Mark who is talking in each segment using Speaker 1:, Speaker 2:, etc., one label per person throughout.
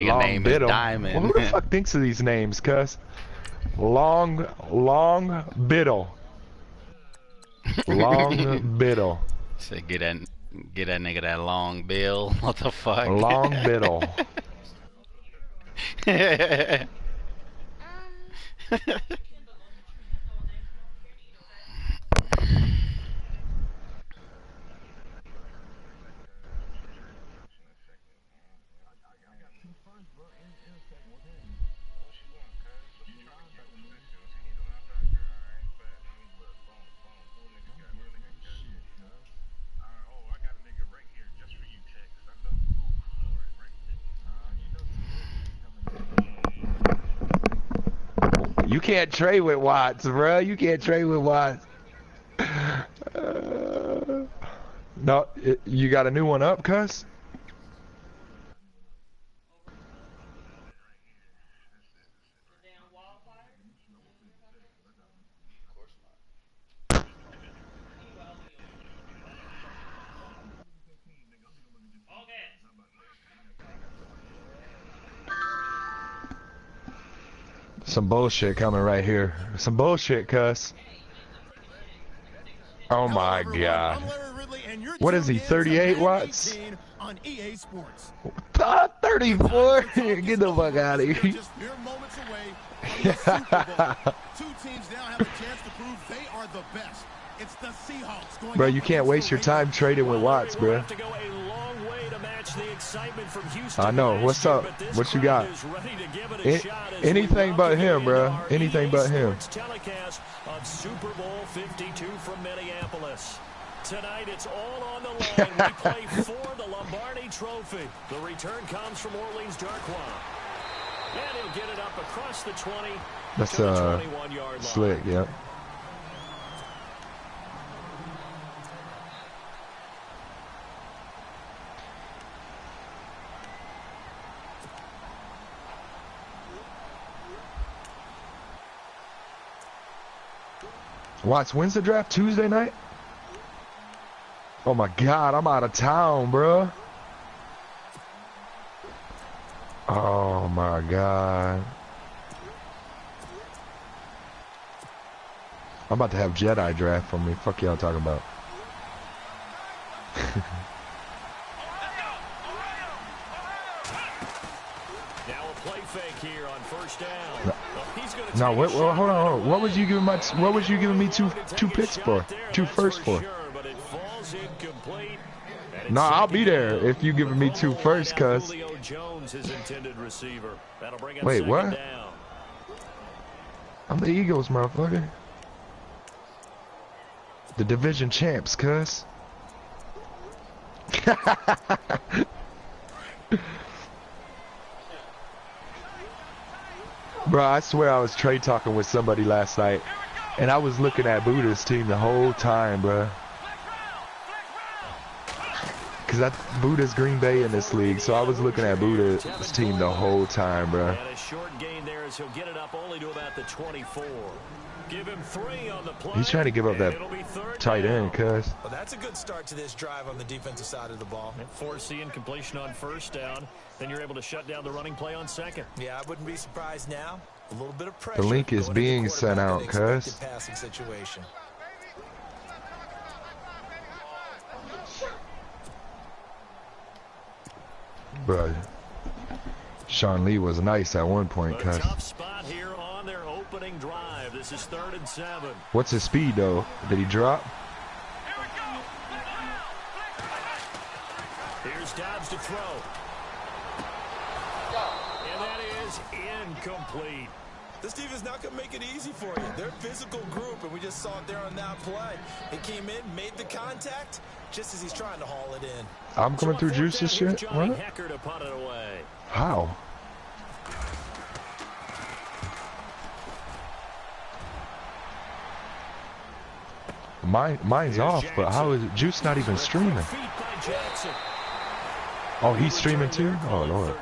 Speaker 1: Long
Speaker 2: name is
Speaker 1: Biddle. Well, who
Speaker 2: Diamond.
Speaker 1: the fuck thinks of these names, cuz? Long Biddle. Long Biddle.
Speaker 2: So get that nigga that long bill. What the fuck?
Speaker 1: Long Biddle. You can't trade with Watts, bro. You can't trade with Watts. No, you got a new one up, cuz? Some bullshit coming right here. Some bullshit, cuz. Oh my god. What is he, 38 Watts?
Speaker 3: On EA Sports.
Speaker 1: 34? Get the fuck out of here.
Speaker 3: Just mere moments away from the Super Bowl. Two teams now have a chance to prove they are the best. It's the Seahawks going.
Speaker 1: Bro, you can't waste your time trading with Watts, bro. I know. What's up? What you got? Anything but him, bro. Anything but him.
Speaker 4: Telecast of Super Bowl 52 from Minneapolis. Tonight it's all on the line. We play for the Lombardi Trophy. The return comes from Orleans Darkwa. And he'll get it up across the 20
Speaker 1: That's
Speaker 4: to the 21-yard line.
Speaker 1: Slick, yep. Watts, when's the draft? Tuesday night? Oh my god, I'm out of town, bro. Oh my god. I'm about to have Jedi draft for me. Fuck y'all talking about.
Speaker 4: Now a play fake here on first down.
Speaker 1: No, wait, well, hold on. What was you giving me two picks for? Two firsts for? No, I'll be there if you giving me two first, cuz. Wait, what? I'm the Eagles, motherfucker. The division champs, cuz. Bro, I swear I was trade talking with somebody last night, and I was looking at Buddha's team the whole time, bro. Cause Buddha's Green Bay in this league, so I was looking at Buddha's team the whole time, bro.
Speaker 4: And a short gain there as he'll get it up only to about the 24. Give him 3 on the play.
Speaker 1: He's trying to give up that tight end, cuz.
Speaker 5: Well, that's a good start to this drive on the defensive side of the ball.
Speaker 4: Forcing completion on first down, then you're able to shut down the running play on second.
Speaker 5: Yeah, I wouldn't be surprised now. A little bit of pressure.
Speaker 1: The link is being sent out, cuz.
Speaker 5: Passing situation.
Speaker 1: Bro, Sean Lee was nice at one point, cuz.
Speaker 4: Tough spot here on their opening drive. This is 3rd and 7.
Speaker 1: What's his speed, though? Did he drop?
Speaker 4: Here's Dobbs to throw. And that is incomplete.
Speaker 5: This team is not going to make it easy for you. They're a physical group, and we just saw it there on that play. He came in, made the contact, just as he's trying to haul it in.
Speaker 1: I'm coming through juice this shit? What? How? Mine's off, but how is it? Juice not even streaming? Oh, he's streaming too? Oh, Lord.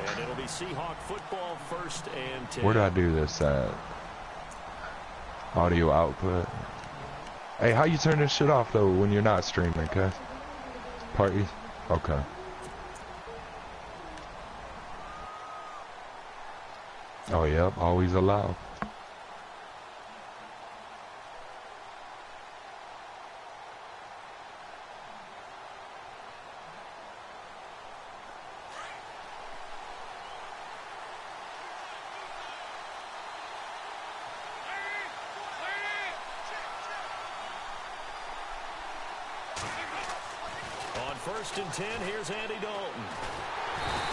Speaker 4: And it'll be Seahawk football, 1st and 10.
Speaker 1: Where do I do this at? Audio output. Hey, how you turn this shit off, though, when you're not streaming, cuz? Parties? Okay. Oh, yep, always allowed.
Speaker 4: On 1st and 10, here's Andy Dalton.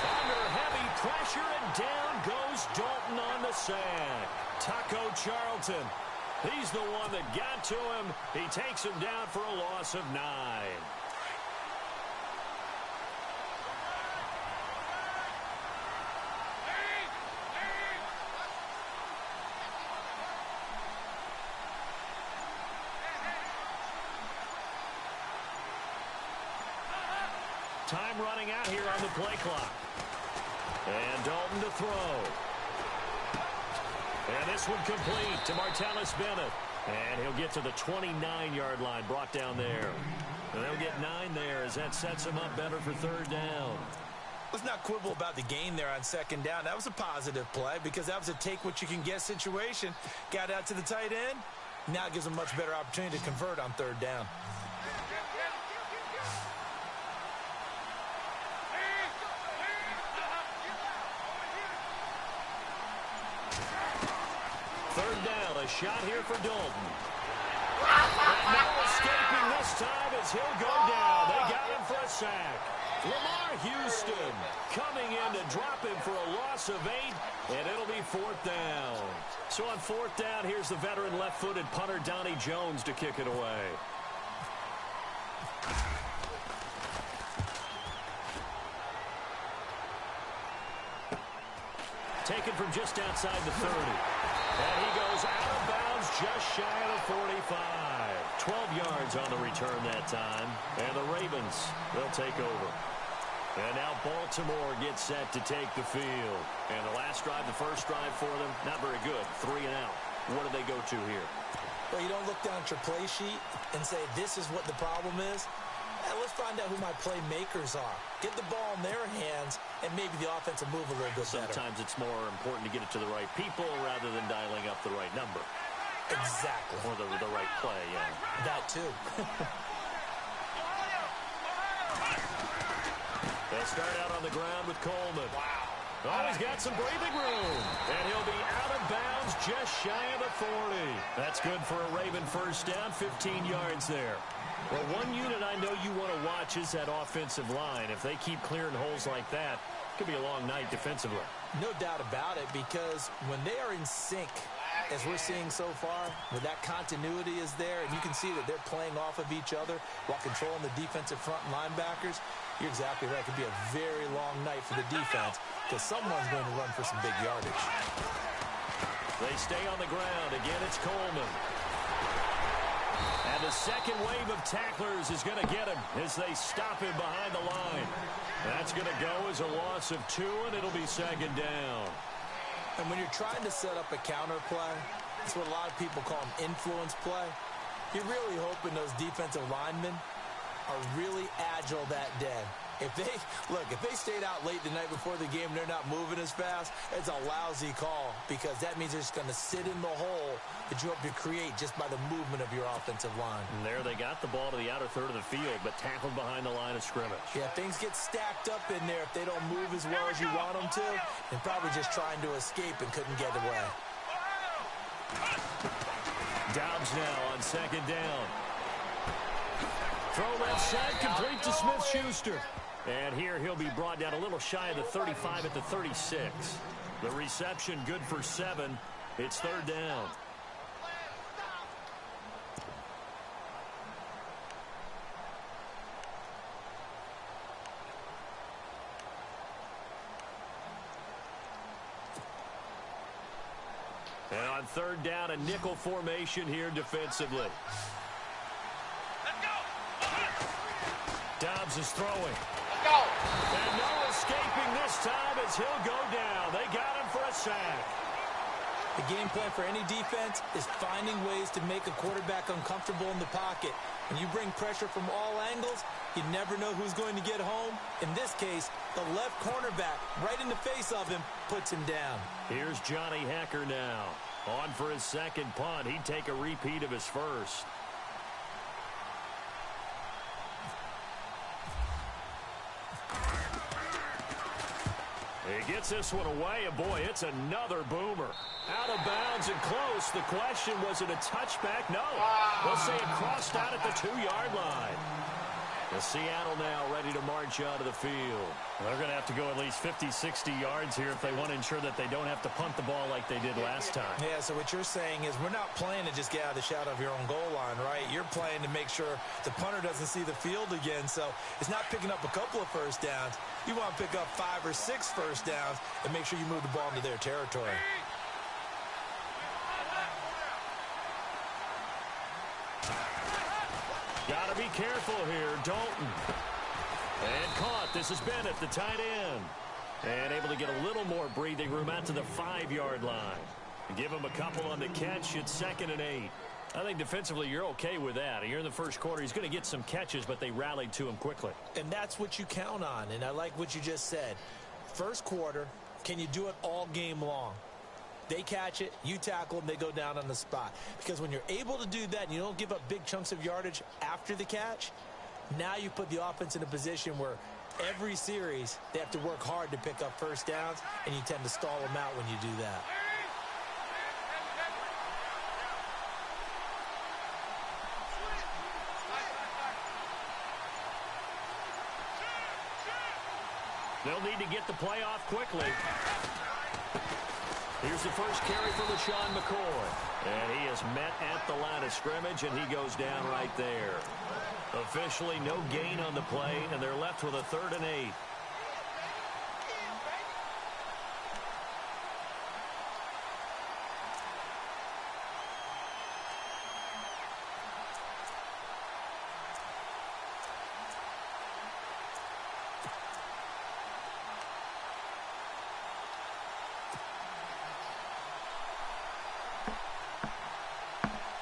Speaker 4: Under heavy pressure, and down goes Dalton on the sack. Taco Charlton, he's the one that got to him. He takes him down for a loss of 9. Time running out here on the play clock. And Dalton to throw. And this one complete to Martellus Bennett. And he'll get to the 29-yard line, brought down there. And they'll get 9 there as that sets him up better for 3rd down.
Speaker 5: Let's not quibble about the gain there on 2nd down. That was a positive play because that was a take-what-you-can-get situation. Got out to the tight end. Now it gives him a much better opportunity to convert on 3rd down.
Speaker 4: A shot here for Dalton. And no escaping this time as he'll go down. They got him for a sack. Lamar Houston coming in to drop him for a loss of 8, and it'll be 4th down. So on 4th down, here's the veteran left-footed punter Donnie Jones to kick it away. Taken from just outside the 30. And he goes out of bounds just shy of the 45. 12 yards on the return that time. And the Ravens, they'll take over. And now Baltimore gets set to take the field. And the last drive, the first drive for them, not very good. 3 and out. What do they go to here?
Speaker 5: Well, you don't look down at your play sheet and say, this is what the problem is. Let's find out who my playmakers are. Get the ball in their hands, and maybe the offense will move a little bit better.
Speaker 4: Sometimes it's more important to get it to the right people rather than dialing up the right number.
Speaker 5: Exactly.
Speaker 4: Or the right play, yeah.
Speaker 5: That too.
Speaker 4: They'll start out on the ground with Coleman. Wow. Oh, he's got some breathing room. And he'll be out of bounds just shy of the 40. That's good for a Raven first down, 15 yards there. Well, one unit I know you want to watch is that offensive line. If they keep clearing holes like that, it could be a long night defensively.
Speaker 5: No doubt about it, because when they are in sync, as we're seeing so far, when that continuity is there, and you can see that they're playing off of each other while controlling the defensive front linebackers, you're exactly right. It could be a very long night for the defense because someone's going to run for some big yardage.
Speaker 4: They stay on the ground. Again, it's Coleman. And the second wave of tacklers is going to get him as they stop him behind the line. That's going to go as a loss of 2, and it'll be 2nd down.
Speaker 5: And when you're trying to set up a counter play, that's what a lot of people call an influence play. You're really hoping those defensive linemen are really agile that day. If they stayed out late the night before the game and they're not moving as fast, it's a lousy call because that means they're just going to sit in the hole that you hope to create just by the movement of your offensive line.
Speaker 4: And there they got the ball to the outer third of the field, but tackled behind the line of scrimmage.
Speaker 5: Yeah, things get stacked up in there if they don't move as well as you want them to, and probably just trying to escape and couldn't get away.
Speaker 4: Dobbs now on 2nd down. Throw left side, complete to Smith-Schuster. And here he'll be brought down a little shy of the 35 at the 36. The reception good for 7. It's 3rd down. And on 3rd down, a nickel formation here defensively. Dobbs is throwing. And no escaping this time as he'll go down. They got him for a sack.
Speaker 5: The game plan for any defense is finding ways to make a quarterback uncomfortable in the pocket. When you bring pressure from all angles, You never know who's going to get home. In this case, the left cornerback, right in the face of him, puts him down.
Speaker 4: Here's Johnny Hecker now. On for his second punt. He'd take a repeat of his first. He gets this one away, and boy, it's another boomer. Out of bounds and close. The question, was it a touchback? No. They'll say it crossed out at the 2-yard line. The Seattle now ready to march out of the field.
Speaker 6: They're going to have to go at least 50, 60 yards here if they want to ensure that they don't have to punt the ball like they did last time.
Speaker 5: Yeah, so what you're saying is we're not playing to just get out of the shadow of your own goal line, right? You're playing to make sure the punter doesn't see the field again. So it's not picking up a couple of first downs. You want to pick up 5 or 6 first downs and make sure you move the ball into their territory.
Speaker 4: Got to be careful here. Dalton. And caught. This is Bennett, the tight end. And able to get a little more breathing room out to the 5-yard line. Give him a couple on the catch. It's 2nd and 8. I think defensively you're okay with that. Here in the first quarter, he's going to get some catches, but they rallied to him quickly.
Speaker 5: And that's what you count on. And I like what you just said. First quarter, can you do it all game long? They catch it, you tackle them, they go down on the spot. Because when you're able to do that and you don't give up big chunks of yardage after the catch, now you put the offense in a position where every series they have to work hard to pick up first downs, and you tend to stall them out when you do that.
Speaker 4: They'll need to get the play off quickly. Here's the first carry for LaShawn McCoy. And he is met at the line of scrimmage, and he goes down right there. Officially no gain on the play, and they're left with a 3rd and 8.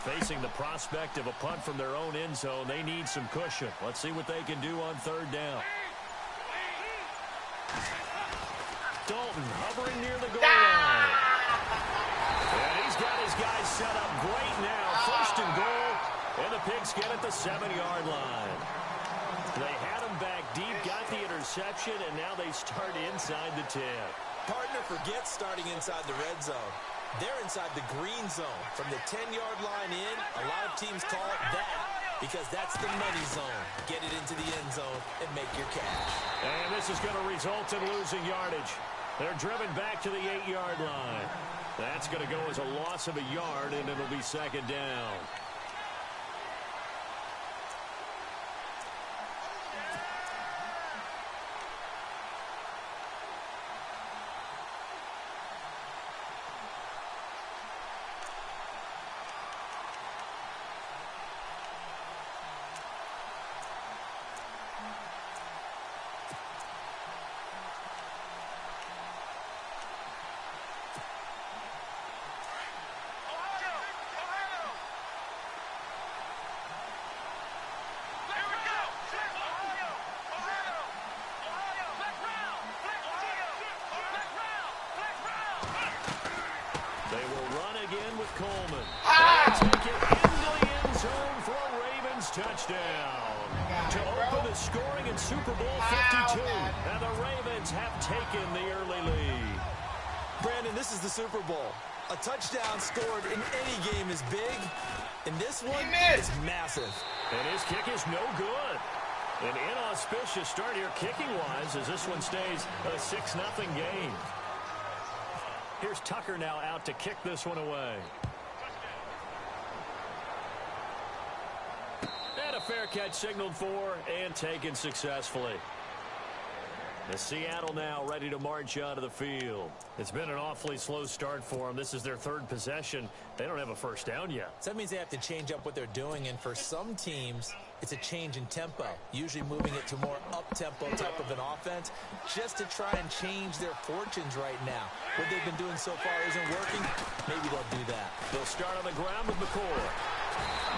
Speaker 4: Facing the prospect of a punt from their own end zone, they need some cushion. Let's see what they can do on 3rd down. Dalton hovering near the goal line. And he's got his guys set up great now. 1st and goal, and the Pigs get at the 7-yard line. They had him back deep, got the interception, and now they start inside the 10.
Speaker 5: Partner forgets starting inside the red zone. They're inside the green zone. From the 10-yard line in, a lot of teams call it that because that's the money zone. Get it into the end zone and make your cash.
Speaker 4: And this is going to result in losing yardage. They're driven back to the 8-yard line. That's going to go as a loss of a yard, and it'll be 2nd down. Coleman. Take it into the end zone for a Ravens touchdown. To open the scoring in Super Bowl 52. And the Ravens have taken the early lead.
Speaker 5: Brandon, this is the Super Bowl. A touchdown scored in any game is big. And this one is massive.
Speaker 4: And his kick is no good. An inauspicious start here kicking-wise as this one stays a 6-0 game. Here's Tucker now out to kick this one away. And a fair catch signaled for and taken successfully. The Seattle now ready to march out of the field. It's been an awfully slow start for them. This is their 3rd possession. They don't have a first down yet.
Speaker 5: So that means they have to change up what they're doing, and for some teams, it's a change in tempo, usually moving it to more up-tempo type of an offense, just to try and change their fortunes right now. What they've been doing so far isn't working. Maybe they'll do that.
Speaker 4: They'll start on the ground with McCoy.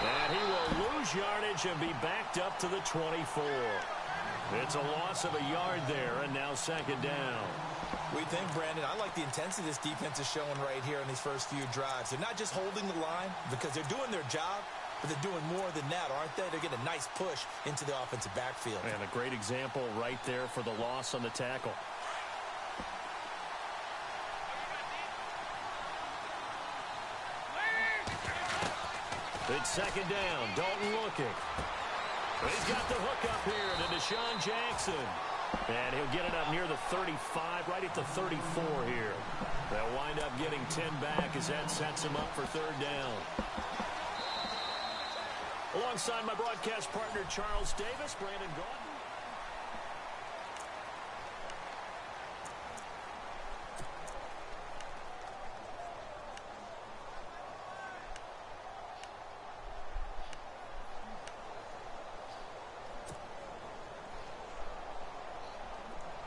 Speaker 4: And he will lose yardage and be backed up to the 24. It's a loss of a yard there, and now second down.
Speaker 5: We think, Brandon, I like the intensity this defense is showing right here in these first few drives. They're not just holding the line because they're doing their job, but they're doing more than that, aren't they? They're getting a nice push into the offensive backfield.
Speaker 4: And a great example right there for the loss on the tackle. It's second down. Dalton looking. He's got the hook up here to Deshaun Jackson. And he'll get it up near the 35, right at the 34 here. They'll wind up getting 10 back as that sets him up for third down. Alongside my broadcast partner, Charles Davis, Brandon Gaudin.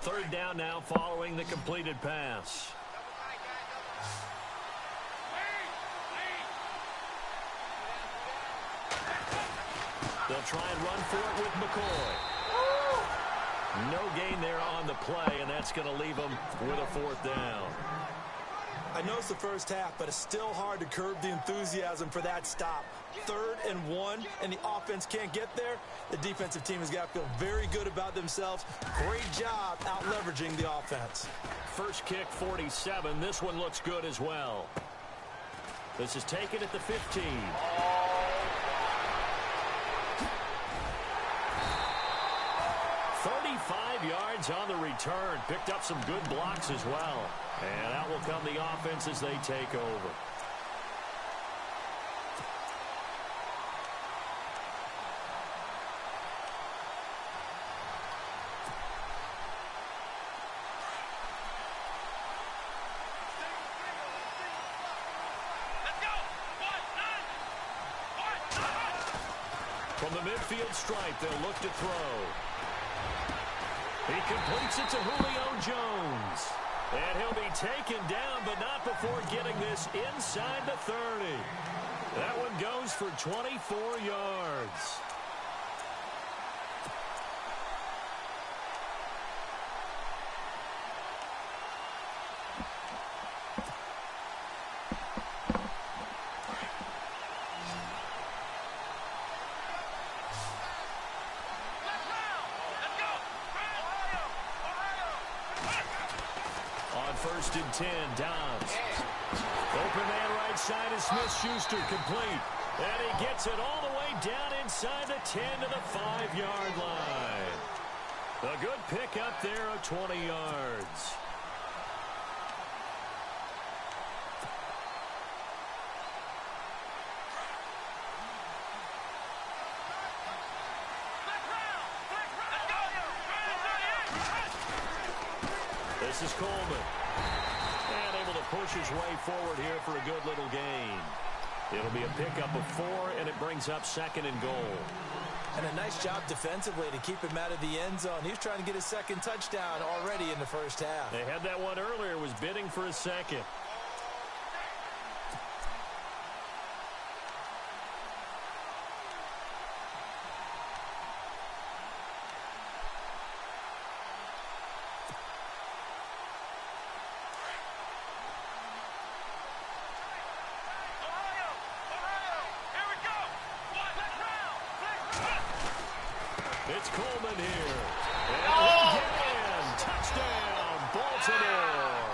Speaker 4: Third down now following the completed pass. They'll try and run for it with McCoy. No gain there on the play, and that's going to leave them with a fourth down.
Speaker 5: I know it's the first half, but it's still hard to curb the enthusiasm for that stop. 3rd and 1, and the offense can't get there. The defensive team has got to feel very good about themselves. Great job out leveraging the offense.
Speaker 4: First kick, 47. This one looks good as well. This is taken at the 15. 35 yards on the return. Picked up some good blocks as well. And out will come the offense as they take over. From the midfield stripe, they'll look to throw. He completes it to Julio Jones. And he'll be taken down, but not before getting this inside the 30. That one goes for 24 yards. First and 10, Dobbs. Open man right side is Smith-Schuster, complete. And he gets it all the way down inside the 10 to the 5-yard line. A good pick up there of 20 yards. This is Coleman. And able to push his way forward here for a good little gain. It'll be a pickup of 4, and it brings up 2nd and goal.
Speaker 5: And a nice job defensively to keep him out of the end zone. He was trying to get his 2nd touchdown already in the first half.
Speaker 4: They had that one earlier, was bidding for a 2nd. It's Coleman here. And he'll get in. Touchdown, Baltimore.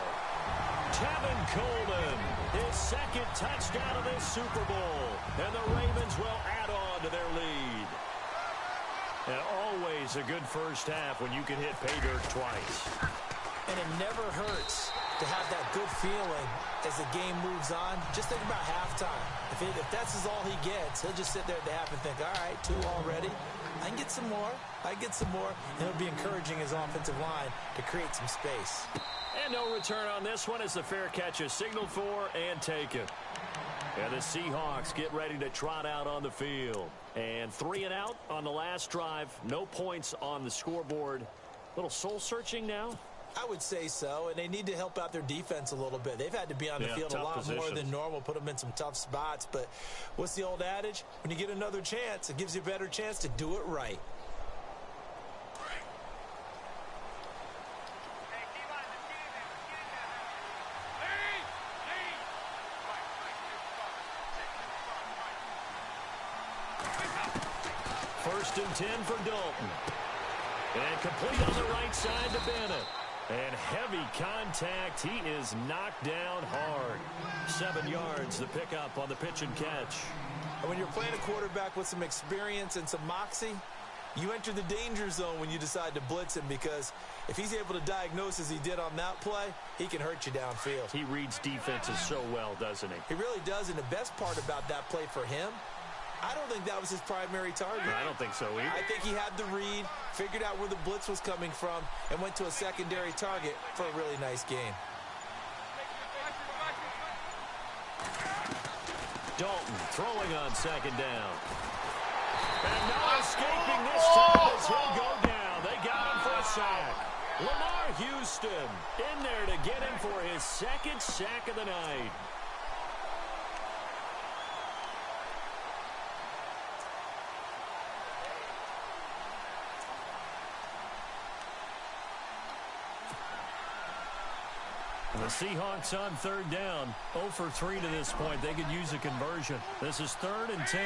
Speaker 4: Tevin Coleman, his 2nd touchdown of this Super Bowl. And the Ravens will add on to their lead. And always a good first half when you can hit pay dirt twice.
Speaker 5: And it never hurts to have that good feeling as the game moves on. Just think about halftime. If that's all he gets, he'll just sit there at the half and think, all right, 2 already. I can get some more. I get some more. And it'll be encouraging his offensive line to create some space.
Speaker 4: And no return on this one as the fair catch is signaled for and taken. And the Seahawks get ready to trot out on the field. And 3 and out on the last drive. No points on the scoreboard. Little soul searching now.
Speaker 5: I would say so, and they need to help out their defense a little bit. They've had to be on the field a lot more than normal, put them in some tough spots. But what's the old adage? When you get another chance, it gives you a better chance to do it right.
Speaker 4: First and 10 for Dalton. And complete on the right side to Bennett. And heavy contact. He is knocked down hard. 7 yards, the pickup on the pitch and catch.
Speaker 5: And when you're playing a quarterback with some experience and some moxie, you enter the danger zone when you decide to blitz him, because if he's able to diagnose as he did on that play, he can hurt you downfield.
Speaker 4: He reads defenses so well, doesn't he?
Speaker 5: He really does, and the best part about that play for him, I don't think that was his primary target.
Speaker 4: I don't think so either.
Speaker 5: I think he had the read, figured out where the blitz was coming from, and went to a secondary target for a really nice game.
Speaker 4: Dalton throwing on second down. And no escaping this time as he'll go down. They got him for a sack. Lamar Houston in there to get him for his second sack of the night. The Seahawks on third down, 0 for 3 to this point. They could use a conversion. This is 3rd and 10.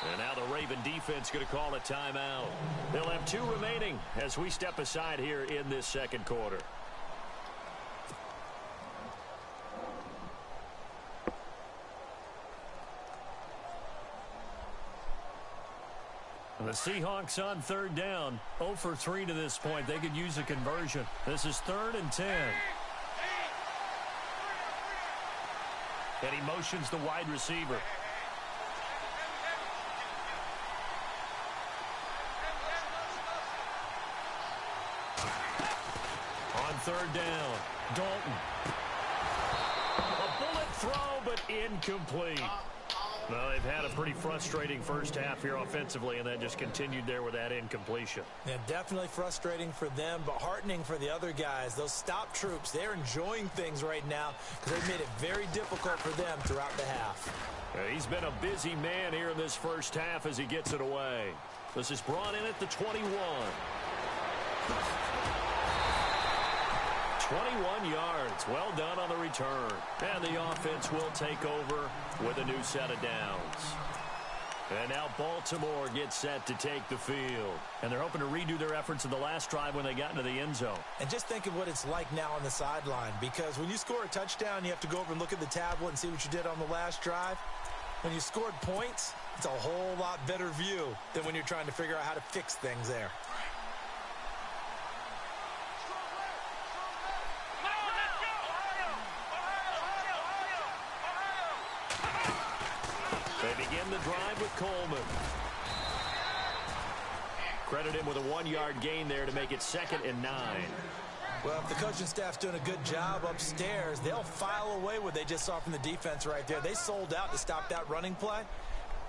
Speaker 4: And now the Raven defense going to call a timeout. They'll have 2 remaining as we step aside here in this second quarter. The Seahawks on third down, 0 for 3 to this point. They could use a conversion. This is 3rd and 10. And he motions the wide receiver. On third down, Dalton. A bullet throw, but incomplete. Well, they've had a pretty frustrating first half here offensively, and then just continued there with that incompletion.
Speaker 5: Yeah, definitely frustrating for them, but heartening for the other guys. Those stop troops, they're enjoying things right now because they've made it very difficult for them throughout the half.
Speaker 4: He's been a busy man here in this first half as he gets it away. This is brought in at the 21. 21 yards. Well done on the return. And the offense will take over with a new set of downs. And now Baltimore gets set to take the field. And they're hoping to redo their efforts in the last drive when they got into the end zone.
Speaker 5: And just think of what it's like now on the sideline, because when you score a touchdown, you have to go over and look at the tablet and see what you did on the last drive. When you scored points, it's a whole lot better view than when you're trying to figure out how to fix things there.
Speaker 4: They begin the drive with Coleman. Credit him with a 1-yard gain there to make it 2nd and 9.
Speaker 5: Well, if the coaching staff's doing a good job upstairs, they'll file away what they just saw from the defense right there. They sold out to stop that running play.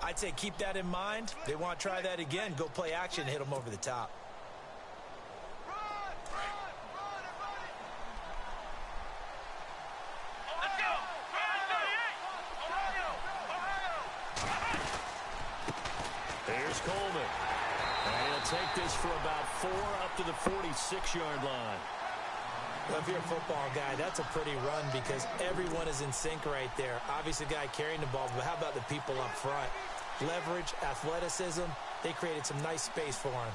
Speaker 5: I'd say keep that in mind. They want to try that again. Go play action and hit them over the top.
Speaker 4: Here's Coleman. And he'll take this for about 4 up to the 46-yard line.
Speaker 5: Well, if you're a football guy, that's a pretty run because everyone is in sync right there. Obviously, the guy carrying the ball, but how about the people up front? Leverage, athleticism, they created some nice space for him.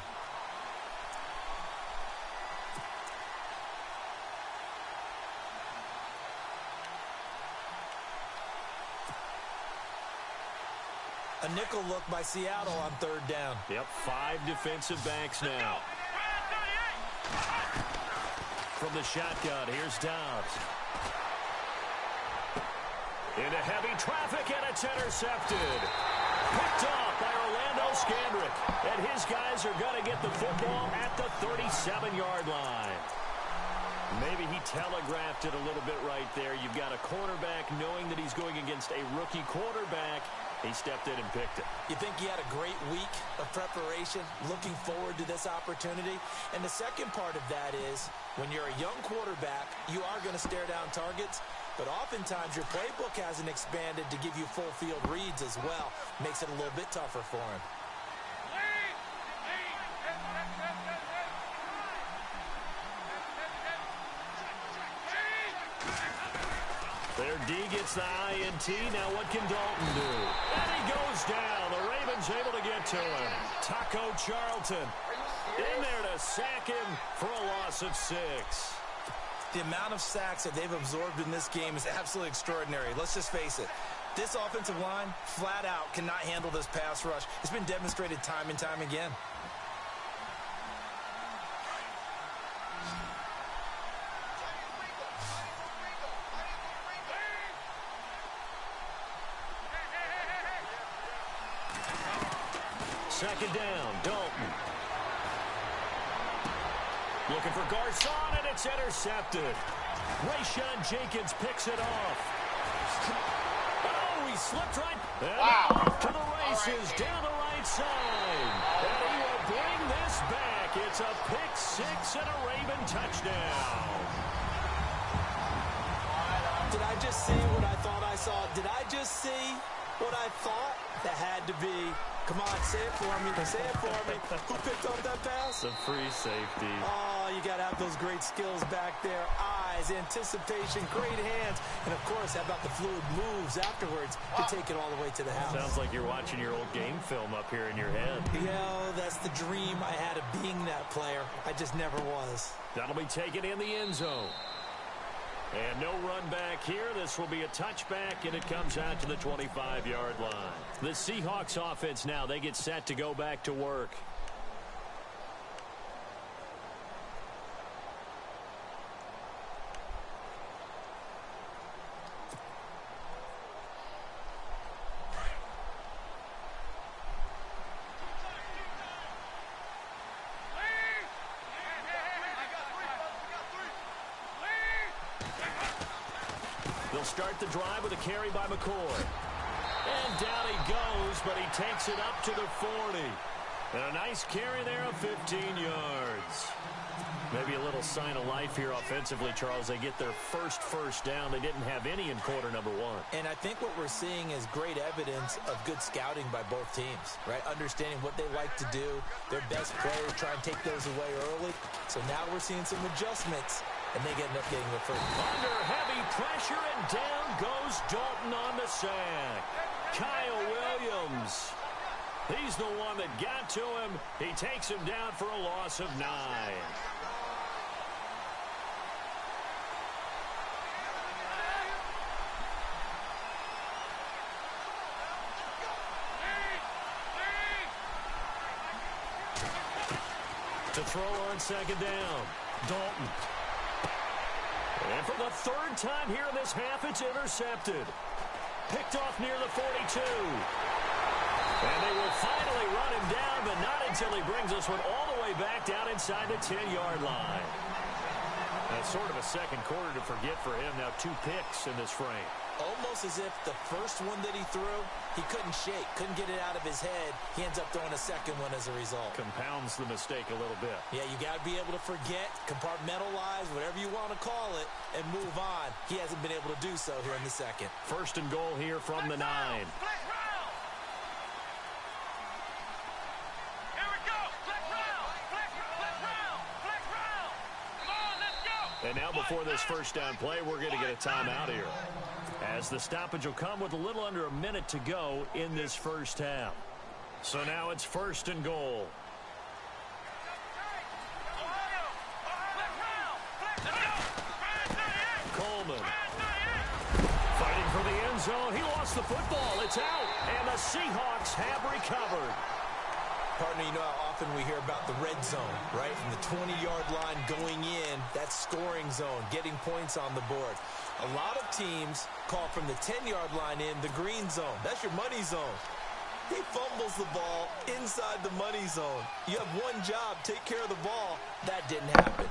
Speaker 5: A nickel look by Seattle on 3rd down.
Speaker 4: Yep, 5 defensive backs now. From the shotgun, here's Dobbs. Into heavy traffic, and it's intercepted. Picked off by Orlando Scandrick. And his guys are going to get the football at the 37-yard line. Maybe he telegraphed it a little bit right there. You've got a cornerback knowing that he's going against a rookie quarterback. He stepped in and picked it.
Speaker 5: You think he had a great week of preparation, looking forward to this opportunity? And the second part of that is, when you're a young quarterback, you are going to stare down targets, but oftentimes your playbook hasn't expanded to give you full field reads as well. Makes it a little bit tougher for him.
Speaker 4: Their D gets the INT. Now what can Dalton do? And he goes down. The Ravens able to get to him. Taco Charlton in there to sack him for a loss of 6.
Speaker 5: The amount of sacks that they've absorbed in this game is absolutely extraordinary. Let's just face it. This offensive line, flat out, cannot handle this pass rush. It's been demonstrated time and time again.
Speaker 4: Second down, Dalton. Looking for Garcon, and it's intercepted. Rayshon Jenkins picks it off. Oh, he slipped right. And off to the races, down the right side. And he will bring this back. It's a pick 6 and a Raven touchdown.
Speaker 5: Did I just see what I thought I saw? Did I just see what I thought? That had to be. Come on, say it for me. Say it for me. Who picked up that pass?
Speaker 6: The free safety.
Speaker 5: Oh, you got to have those great skills back there. Eyes, anticipation, great hands. And, of course, how about the fluid moves afterwards to take it all the way to the house?
Speaker 6: Sounds like you're watching your old game film up here in your head.
Speaker 5: That's the dream I had of being that player. I just never was.
Speaker 4: That'll be taken in the end zone. And no run back here. This will be a touchback, and it comes out to the 25-yard line. The Seahawks offense now, they get set to go back to work. They'll start the drive with a carry by McCoy. And down he goes, but he takes it up to the 40. And a nice carry there of 15 yards. Maybe a little sign of life here offensively, Charles. They get their first down. They didn't have any in quarter number 1.
Speaker 5: And I think what we're seeing is great evidence of good scouting by both teams, right? Understanding what they like to do, their best players, try and take those away early. So now we're seeing some adjustments. And they end up getting the first.
Speaker 4: Under heavy pressure, and down goes Dalton on the sack. Kyle Williams. He's the one that got to him. He takes him down for a loss of 9. To throw on second down, Dalton. And for the third time here in this half, it's intercepted. Picked off near the 42. And they will finally run him down, but not until he brings this one all the way back down inside the 10-yard line. That's sort of a second quarter to forget for him. Now 2 picks in this frame.
Speaker 5: Almost as if the first one that he threw, he couldn't shake, couldn't get it out of his head. He ends up throwing a second one as a result.
Speaker 4: Compounds the mistake a little bit.
Speaker 5: Yeah, you got to be able to forget, compartmentalize, whatever you want to call it, and move on. He hasn't been able to do so here in the second.
Speaker 4: First and goal here from the 9. And now before this first down play, we're going to get a timeout here, as the stoppage will come with a little under a minute to go in this first half. So now it's first and goal. Coleman fighting for the end zone. He lost the football. It's out, and the Seahawks have recovered.
Speaker 5: Partner, you know how often we hear about the red zone, right? From the 20-yard line going in, that's scoring zone, getting points on the board. A lot of teams call from the 10-yard line in the green zone. That's your money zone. He fumbles the ball inside the money zone. You have one job, take care of the ball. That didn't happen.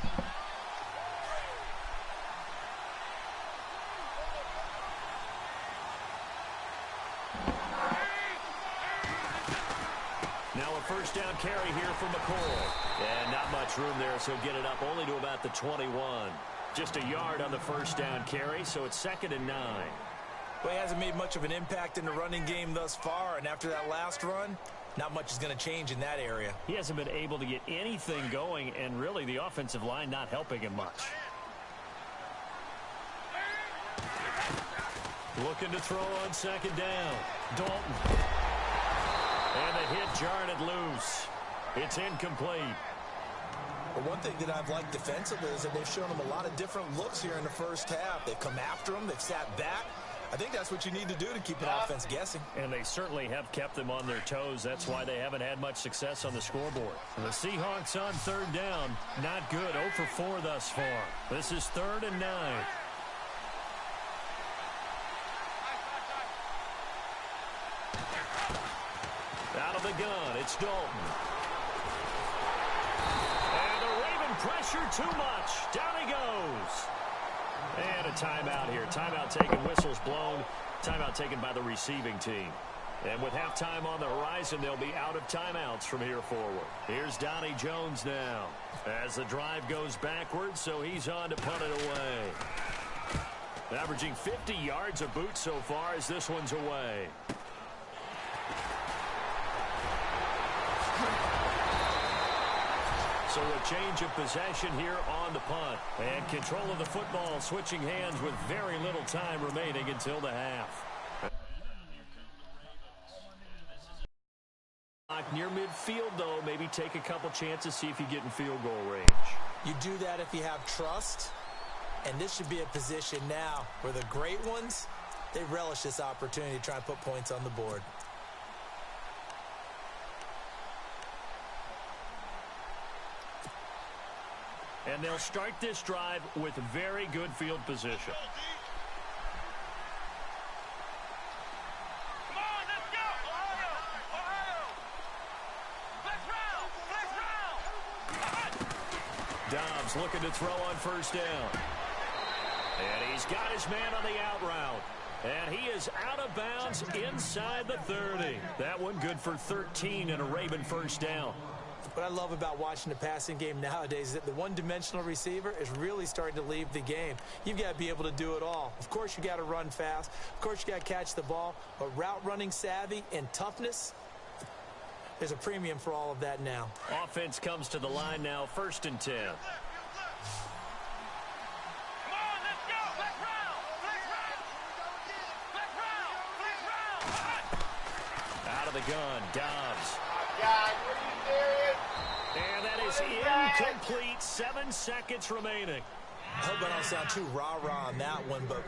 Speaker 4: Now a first down carry here from McCoy. And not much room there, so get it up only to about the 21. Just a yard on the first down carry, so it's 2nd and 9.
Speaker 5: Well, he hasn't made much of an impact in the running game thus far, and after that last run, not much is going to change in that area.
Speaker 4: He hasn't been able to get anything going, and really the offensive line not helping him much. Looking to throw on 2nd down. Dalton. And the hit jarred it loose. It's incomplete.
Speaker 5: But one thing that I've liked defensively is that they've shown him a lot of different looks here in the first half. They've come after him. They've sat back. I think that's what you need to do to keep an offense guessing.
Speaker 4: And they certainly have kept them on their toes. That's why they haven't had much success on the scoreboard. The Seahawks on 3rd down. Not good. 0 for 4 thus far. This is 3rd and 9. Out of the gun, it's Dalton. And the Raven pressure too much. Down he goes. And a timeout here. Timeout taken, whistles blown. Timeout taken by the receiving team. And with halftime on the horizon, they'll be out of timeouts from here forward. Here's Donnie Jones now as the drive goes backwards, so he's on to punt it away. Averaging 50 yards a boot so far as this one's away. So a change of possession here on the punt. And control of the football switching hands with very little time remaining until the half. Near midfield, though, maybe take a couple chances, see if you get in field goal range.
Speaker 5: You do that if you have trust. And this should be a position now where the great ones, they relish this opportunity to try and put points on the board.
Speaker 4: And they'll start this drive with very good field position.
Speaker 7: Come on, let's go! Ohio! Let's round!
Speaker 4: Dobbs looking to throw on 1st down. And he's got his man on the out route. And he is out of bounds inside the 30. That one good for 13 and a Raven 1st down.
Speaker 5: What I love about watching the passing game nowadays is that the one-dimensional receiver is really starting to leave the game. You've got to be able to do it all. Of course, you got to run fast. Of course, you got to catch the ball. But route running savvy and toughness, there's a premium for all of that now.
Speaker 4: Offense comes to the line now, 1st and 10. Out of the gun, Dobbs. And that is incomplete. 7 seconds remaining.
Speaker 5: I hope I don't sound too rah-rah on that one, but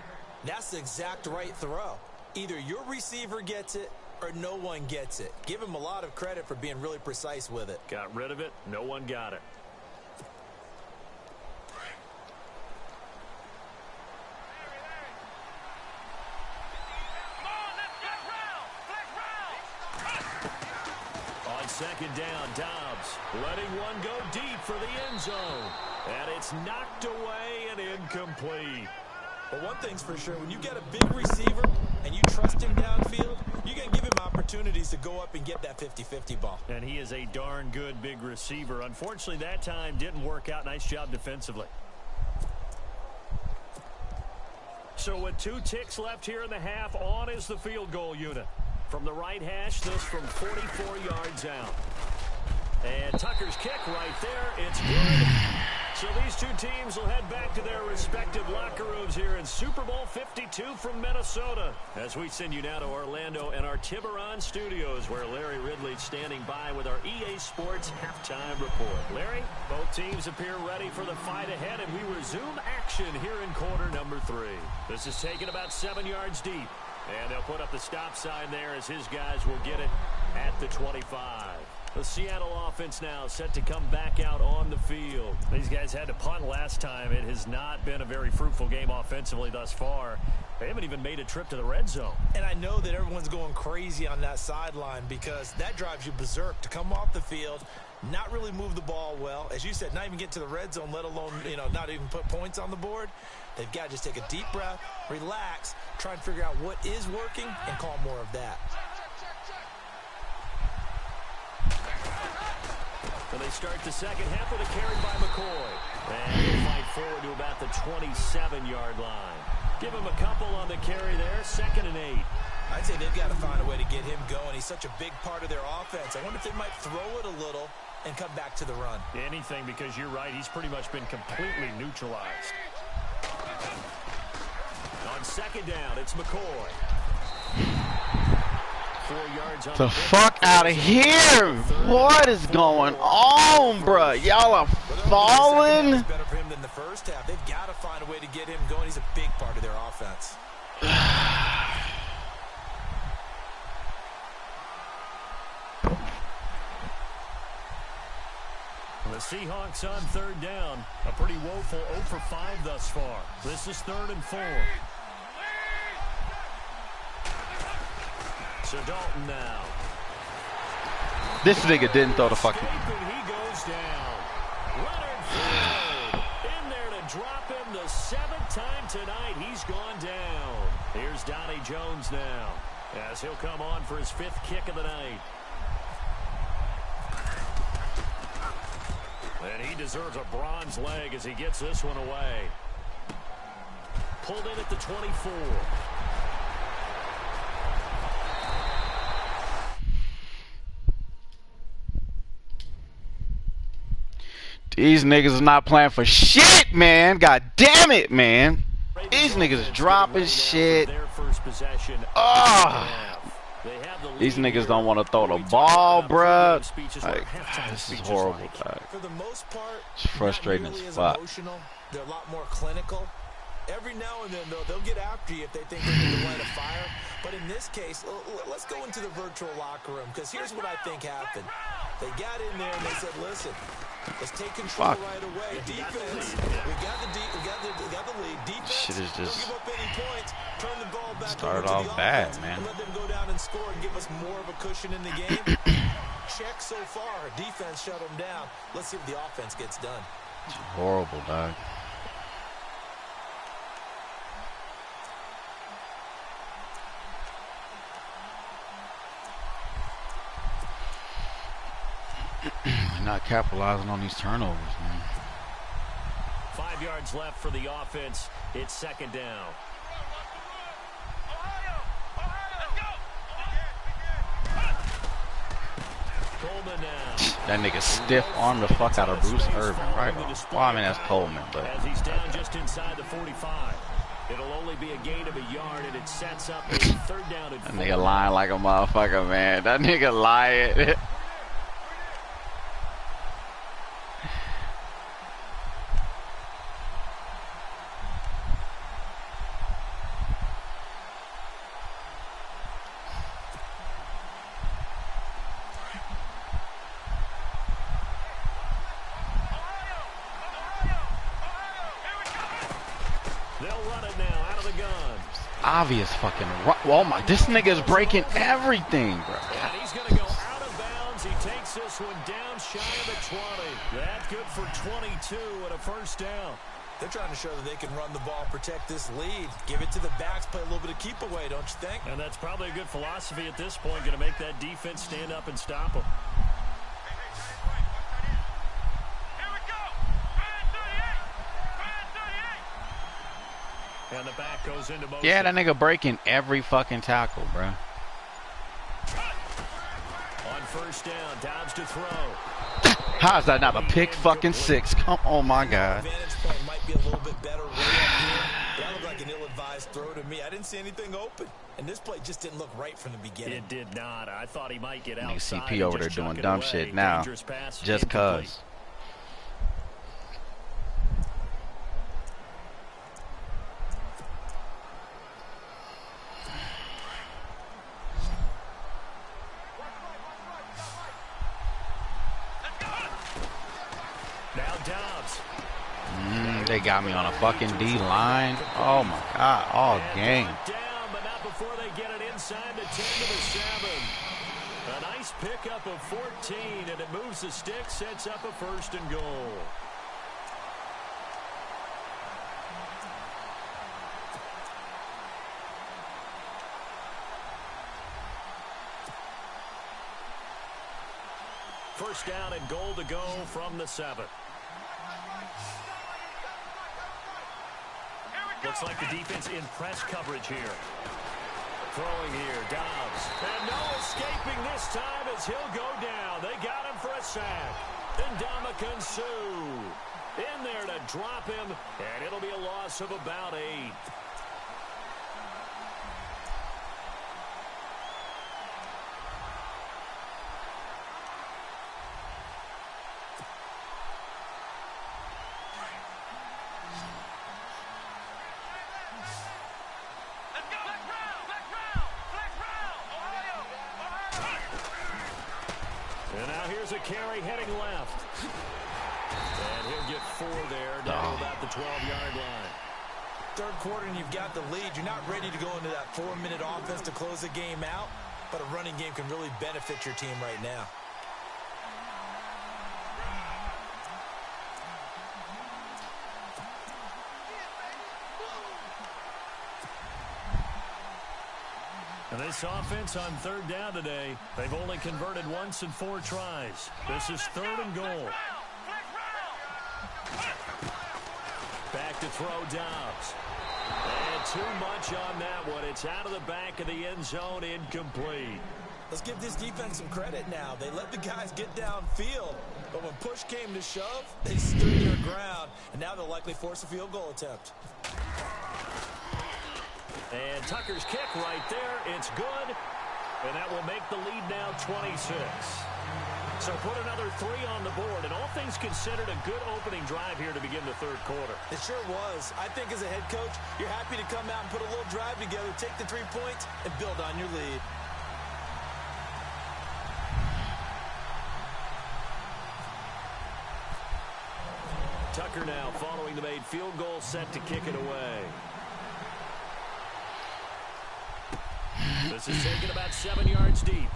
Speaker 5: that's the exact right throw. Either your receiver gets it or no one gets it. Give him a lot of credit for being really precise with it.
Speaker 4: Got rid of it. No one got it. On 2nd down, Dobbs letting one go deep for the end zone. And it's knocked away and incomplete.
Speaker 5: But one thing's for sure, when you get a big receiver and you trust him downfield, you can give him opportunities to go up and get that 50-50 ball.
Speaker 4: And he is a darn good big receiver. Unfortunately, that time didn't work out. Nice job defensively. So with 2 ticks left here in the half, on is the field goal unit. From the right hash, this from 44 yards out. And Tucker's kick right there. It's good. So these two teams will head back to their respective locker rooms here in Super Bowl 52 from Minnesota. As we send you now to Orlando and our Tiburon studios, where Larry Ridley's standing by with our EA Sports halftime report. Larry, both teams appear ready for the fight ahead, and we resume action here in quarter number 3. This is taken about 7 yards deep. And they'll put up the stop sign there as his guys will get it at the 25. The Seattle offense now set to come back out on the field. These guys had to punt last time. It has not been a very fruitful game offensively thus far. They haven't even made a trip to the red zone.
Speaker 5: And I know that everyone's going crazy on that sideline because that drives you berserk to come off the field, not really move the ball well. As you said, not even get to the red zone, let alone, not even put points on the board. They've got to just take a deep breath, relax, try and figure out what is working, and call more of that.
Speaker 4: They start the second half with a carry by McCoy. And he'll fight forward to about the 27-yard line. Give him a couple on the carry there, 2nd and 8.
Speaker 5: I'd say they've got to find a way to get him going. He's such a big part of their offense. I wonder if they might throw it a little and come back to the run.
Speaker 6: Anything, because you're right. He's pretty much been completely neutralized.
Speaker 4: On 2nd down, it's McCoy. 4 yards on
Speaker 2: The fuck out of here! What is going on, bruh? Y'all are falling.
Speaker 5: It's better for him than the first half. They've got to find a way to get him going. He's a big part of their offense.
Speaker 4: The Seahawks on 3rd down. A pretty woeful 0 for 5 thus far. This is 3rd and 4. So Dalton now.
Speaker 2: This nigga didn't throw the fucking.
Speaker 4: He goes down. Leonard Floyd in there to drop him the 7th time tonight. He's gone down. Here's Donnie Jones now, as he'll come on for his 5th kick of the night. And he deserves a bronze leg as he gets this one away. Pulled in at the 24.
Speaker 2: These niggas is not playing for shit, man. God damn it, man. These niggas is dropping shit. These niggas don't want to throw the ball, bruh. Like, this is horrible, dog.
Speaker 5: For the most part,
Speaker 2: it's frustrating as fuck.
Speaker 5: They're a lot more clinical. Every now and then, though, they'll get after you if they think they need to light a fire. But in this case, let's go into the virtual locker room, because here's what I think happened. They got in there and they said, listen, let's take control right away. Defense, we got the lead. Defense,
Speaker 2: shit is just
Speaker 5: don't give up any points. Turn the ball back
Speaker 2: started
Speaker 5: over to
Speaker 2: off
Speaker 5: the
Speaker 2: bad,
Speaker 5: offense
Speaker 2: man.
Speaker 5: And let them go down and score and give us more of a cushion in the game. Check so far. Defense shut them down. Let's see if the offense gets done.
Speaker 2: It's horrible, dog. Not capitalizing on these turnovers, man.
Speaker 4: 5 yards left for the offense. It's 2nd down. Coleman now.
Speaker 2: That nigga stiff armed the fuck out of Bruce Irvin, right? Well, I mean, that's Coleman, but.
Speaker 4: As he's down just inside the 45. It'll only be a gain of a yard, and it sets up a 3rd down and 4.
Speaker 2: That nigga lying like a motherfucker, man. That nigga lying. Obvious fucking oh my, this nigga is breaking everything, bro.
Speaker 4: And he's going to go out of bounds. He takes this one down shy of the 20. That's good for 22 and a 1st down.
Speaker 5: They're trying to show that they can run the ball, protect this lead, give it to the backs, play a little bit of keep away, don't you think?
Speaker 4: And that's probably a good philosophy at this point, going to make that defense stand up and stop them. And the back goes into motion.
Speaker 2: Yeah, that nigga breaking every fucking tackle, bro.
Speaker 4: On 1st down, Dobbs to throw.
Speaker 2: How is that not a pick fucking 6? Come on, my God.
Speaker 5: Vantage point might be a little bit better right up here. That looked like an ill-advised throw to me. I didn't see anything open. And this play just didn't look right from the beginning.
Speaker 4: It did not. I thought he might get
Speaker 2: Nigga
Speaker 4: outside.
Speaker 2: CP over there doing dumb shit now. Just cuz. They got me on a fucking D line. Oh my God, all game.
Speaker 4: Down, but not before they get it inside the 10 to the 7. A nice pickup of 14, and it moves the stick, sets up a 1st and goal. First down and goal to go from the 7. Looks like the defense in press coverage here. Throwing here, Dobbs. And no escaping this time as he'll go down. They got him for a sack. And Ndamukong Suh in there to drop him, and it'll be a loss of about 8. And now here's a carry heading left. And he'll get 4 there, down to about the 12-yard line.
Speaker 5: Third quarter and you've got the lead. You're not ready to go into that 4-minute offense to close the game out, but a running game can really benefit your team right now.
Speaker 4: And this offense on third down today, they've only converted once in 4 tries. This is 3rd and goal. Back to throw Dobbs. And too much on that one. It's out of the back of the end zone, incomplete.
Speaker 5: Let's give this defense some credit now. They let the guys get downfield, but when push came to shove, they stood their ground, and now they'll likely force a field goal attempt.
Speaker 4: And Tucker's kick right there. It's good. And that will make the lead now 26. So put another 3 on the board. And all things considered, a good opening drive here to begin the third quarter.
Speaker 5: It sure was. I think as a head coach, you're happy to come out and put a little drive together, take the 3 points, and build on your lead.
Speaker 4: Tucker now following the made field goal, set to kick it away. This is taken about 7 yards deep.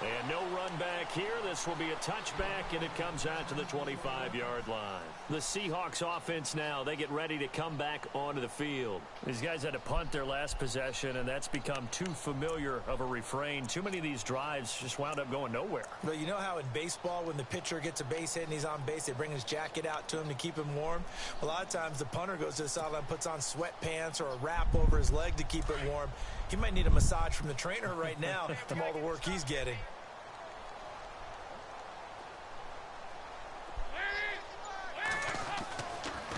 Speaker 4: And no run back here. This will be a touchback, and it comes out to the 25-yard line. The Seahawks offense now, they get ready to come back onto the field. These guys had to punt their last possession, and that's become too familiar of a refrain. Too many of these drives just wound up going nowhere.
Speaker 5: But you know how in baseball, when the pitcher gets a base hit and he's on base, they bring his jacket out to him to keep him warm? A lot of times the punter goes to the sideline, puts on sweatpants or a wrap over his leg to keep it warm. He might need a massage from the trainer right now from all the work he's getting.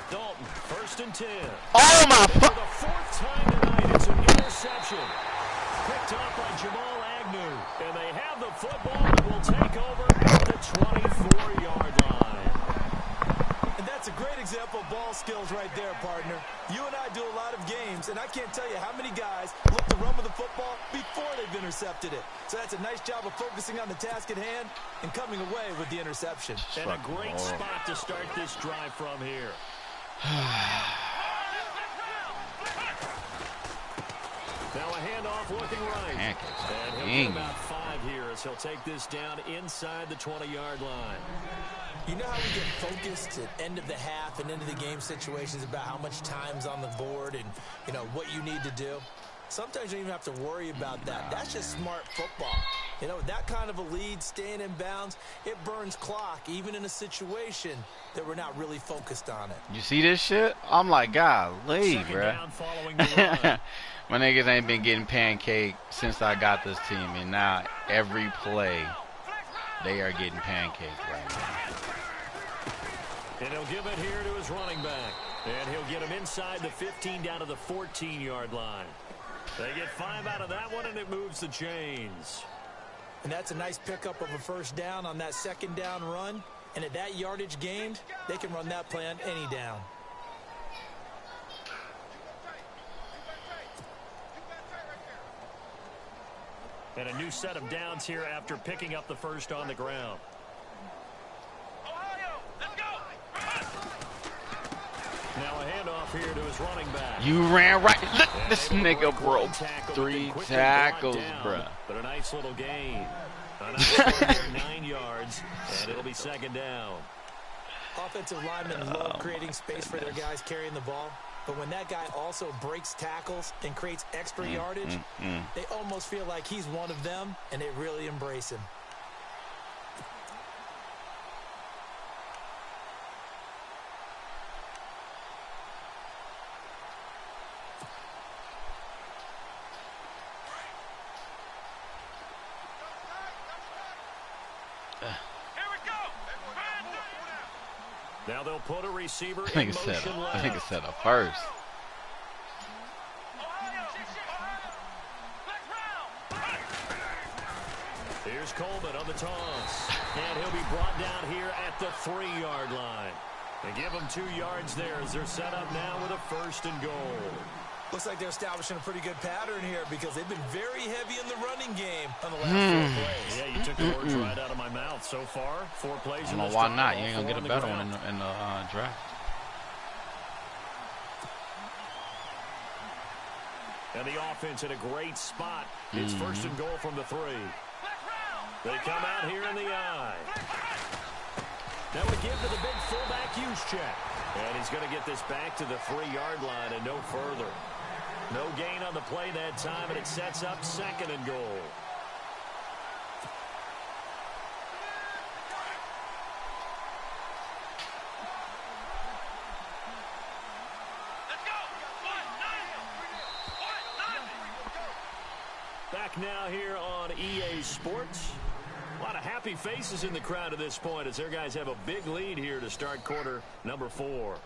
Speaker 4: Dalton, 1st and 10.
Speaker 2: Oh, my
Speaker 4: For the 4th time tonight, it's an interception. Picked up by Jamal Agnew. And they have the football and will take over at the 24-yard line.
Speaker 5: And that's a great example of ball skills right there, partner. You and I do a lot of games, and I can't tell you how many guys look to run with the football before they've intercepted it. So that's a nice job of focusing on the task at hand and coming away with the interception.
Speaker 4: And a great spot to start this drive from here. Now a handoff looking right. And he'll get about 5 here as he'll take this down inside the 20-yard line.
Speaker 5: You know how we get focused at end of the half and into the game situations about how much time's on the board and, you know, what you need to do? Sometimes you don't even have to worry about that. That's just smart football. You know, that kind of a lead, staying in bounds, it burns clock, even in a situation that we're not really focused on it.
Speaker 2: You see this shit? I'm like, golly, bro. My niggas ain't been getting pancaked since I got this team, and now every play, they are getting pancaked right now.
Speaker 4: And he'll give it here to his running back. And he'll get him inside the 15 down to the 14-yard line. They get 5 out of that one, and it moves the chains.
Speaker 5: And that's a nice pickup of a 1st down on that 2nd down run. And at that yardage gained, they can run that play on any down.
Speaker 4: And a new set of downs here after picking up the 1st on the ground. Now a handoff here to his running back.
Speaker 2: You ran right. Look, this nigga broke 3 tackles, bro.
Speaker 4: But a nice little gain. A nice 9 yards, and it'll be 2nd down.
Speaker 5: Offensive linemen love creating space for their guys carrying the ball. But when that guy also breaks tackles and creates extra yardage, they almost feel like he's one of them, and they really embrace him.
Speaker 4: Now they'll put a receiver
Speaker 2: I think
Speaker 4: in
Speaker 2: it's
Speaker 4: motion left.
Speaker 2: I think it's set up first.
Speaker 4: Here's Coleman on the toss. And he'll be brought down here at the 3-yard line. They give him 2 yards there as they're set up now with a 1st and goal.
Speaker 5: Looks like they're establishing a pretty good pattern here because they've been very heavy in the running game on the last 4 plays.
Speaker 4: Yeah, you took the words right out of my mouth. So far, 4 plays.
Speaker 2: I don't know why not. You ain't gonna get a better one in the draft.
Speaker 4: And the offense in a great spot. It's 1st and goal from the 3. They come out here in the eye. Now we give to the big fullback Juszczyk. And he's going to get this back to the 3-yard line and no further. No gain on the play that time, and it sets up 2nd and goal. Back now here on EA Sports. A lot of happy faces in the crowd at this point as their guys have a big lead here to start quarter number 4.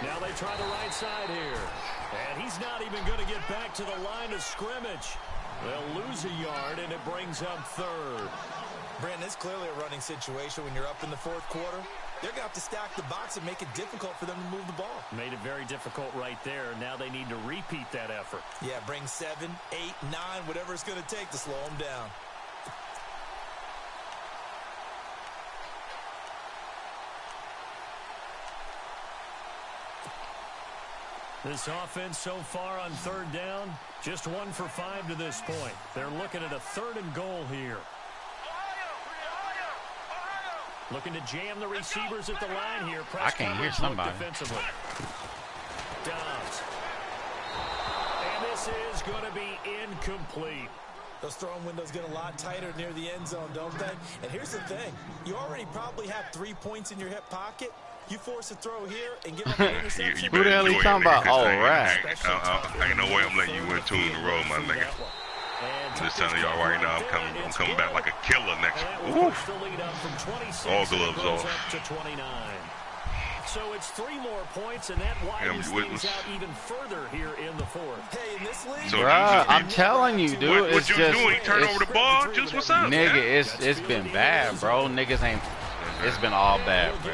Speaker 4: Now they try the right side here. And he's not even going to get back to the line of scrimmage. They'll lose a yard, and it brings up 3rd.
Speaker 5: Brandon, it's clearly a running situation when you're up in the 4th quarter. They're going to have to stack the box and make it difficult for them to move the ball.
Speaker 4: Made it very difficult right there. Now they need to repeat that effort.
Speaker 5: Yeah, bring 7, 8, 9, whatever it's going to take to slow them down.
Speaker 4: This offense so far on 3rd down, just 1 for 5 to this point. They're looking at a 3rd and goal here. Looking to jam the receivers at the line here.
Speaker 2: I can't hear somebody.
Speaker 4: Defensively. Dobbs. And this is going to be incomplete.
Speaker 5: Those throwing windows get a lot tighter near the end zone, don't they? And here's the thing. You already probably have 3 points in your hip pocket. You force a throw here and give up an interception.
Speaker 2: Who the hell are you talking about? Oh, right.
Speaker 8: Ain't no way I'm letting you win 2 in a row, my nigga. I'm just telling y'all right now, I'm coming back like a killer next. Oof. All gloves off.
Speaker 4: So it's 3 more points, and that widens things out even further here in the 4th.
Speaker 5: Hey, in this league,
Speaker 8: So
Speaker 2: Bruh, I'm telling you, dude.
Speaker 8: what you doing? You turn over the ball? Just what's up?
Speaker 2: Nigga, it's been bad, bro. Niggas ain't. It's been all bad, bro.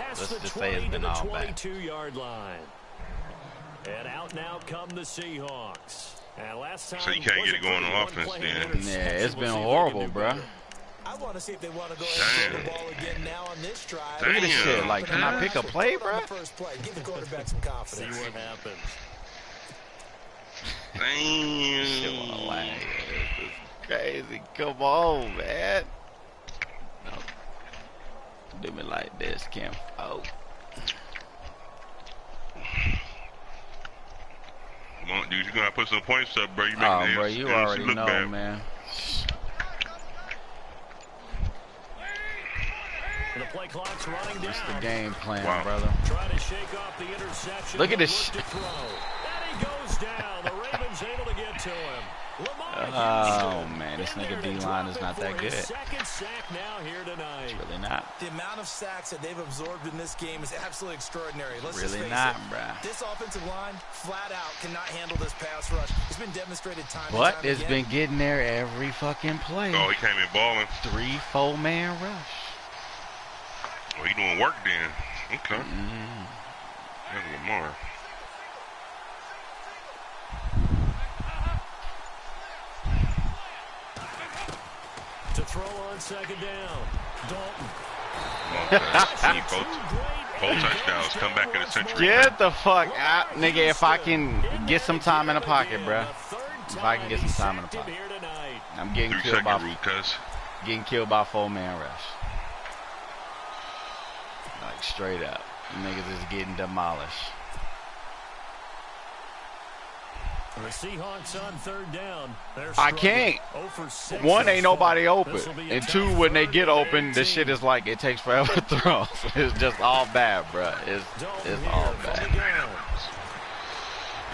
Speaker 2: Let's just say it's been all bad.
Speaker 4: 22-yard line. And out now come the Seahawks. And last time
Speaker 8: So you can't get it going on offense then.
Speaker 2: Yeah, it's been horrible, bro.
Speaker 5: I want to see if they want to go ahead and throw the ball again now on this drive.
Speaker 2: Look at this shit. Like, can I pick a play, bro?
Speaker 5: First play. Give the quarterback some confidence.
Speaker 4: See what happens.
Speaker 8: Damn.
Speaker 2: Shit wanna lie. This is crazy. Come on, man. No. Do me like this, Kim. Oh.
Speaker 8: Come on, dude, you gotta put some points up, bro. You
Speaker 2: Oh, bro, you already know,
Speaker 8: bad.
Speaker 2: man.
Speaker 4: The play clock's running down.
Speaker 2: What's the game plan,
Speaker 8: Wow.
Speaker 2: brother?
Speaker 4: Try to shake off the interception.
Speaker 2: Look at this.
Speaker 4: And he goes down. The Ravens able to get to him.
Speaker 2: Oh, man, this nigga D-line is not that good.
Speaker 4: Second sack now here tonight.
Speaker 2: It's really not.
Speaker 5: The amount of sacks that they've absorbed in this game is absolutely extraordinary. Let's just
Speaker 2: Really
Speaker 5: face
Speaker 2: not,
Speaker 5: it.
Speaker 2: bruh.
Speaker 5: This offensive line, flat out, cannot handle this pass rush. It's been demonstrated time and
Speaker 2: But
Speaker 5: time
Speaker 2: it's
Speaker 5: again.
Speaker 2: been getting there every fucking play.
Speaker 8: Oh, he came in balling.
Speaker 2: 3-4 man rush.
Speaker 8: Oh, he doing work then. Okay. That's Lamar.
Speaker 4: To throw on second down. Dalton.
Speaker 8: Both touchdowns come back in the century.
Speaker 2: Get the fuck out, nigga. If I can get some time in the pocket, bruh. If I can get some time in the pocket. I'm getting
Speaker 8: 3
Speaker 2: killed
Speaker 8: second rule, cuz.
Speaker 2: getting killed by 4-man rush. Like straight up. Niggas is getting demolished.
Speaker 4: The Seahawks on third down.
Speaker 2: I can't. One, ain't nobody open. And two, when they get open, the shit is like it takes forever to throw. It's just all bad, bro. It's all bad.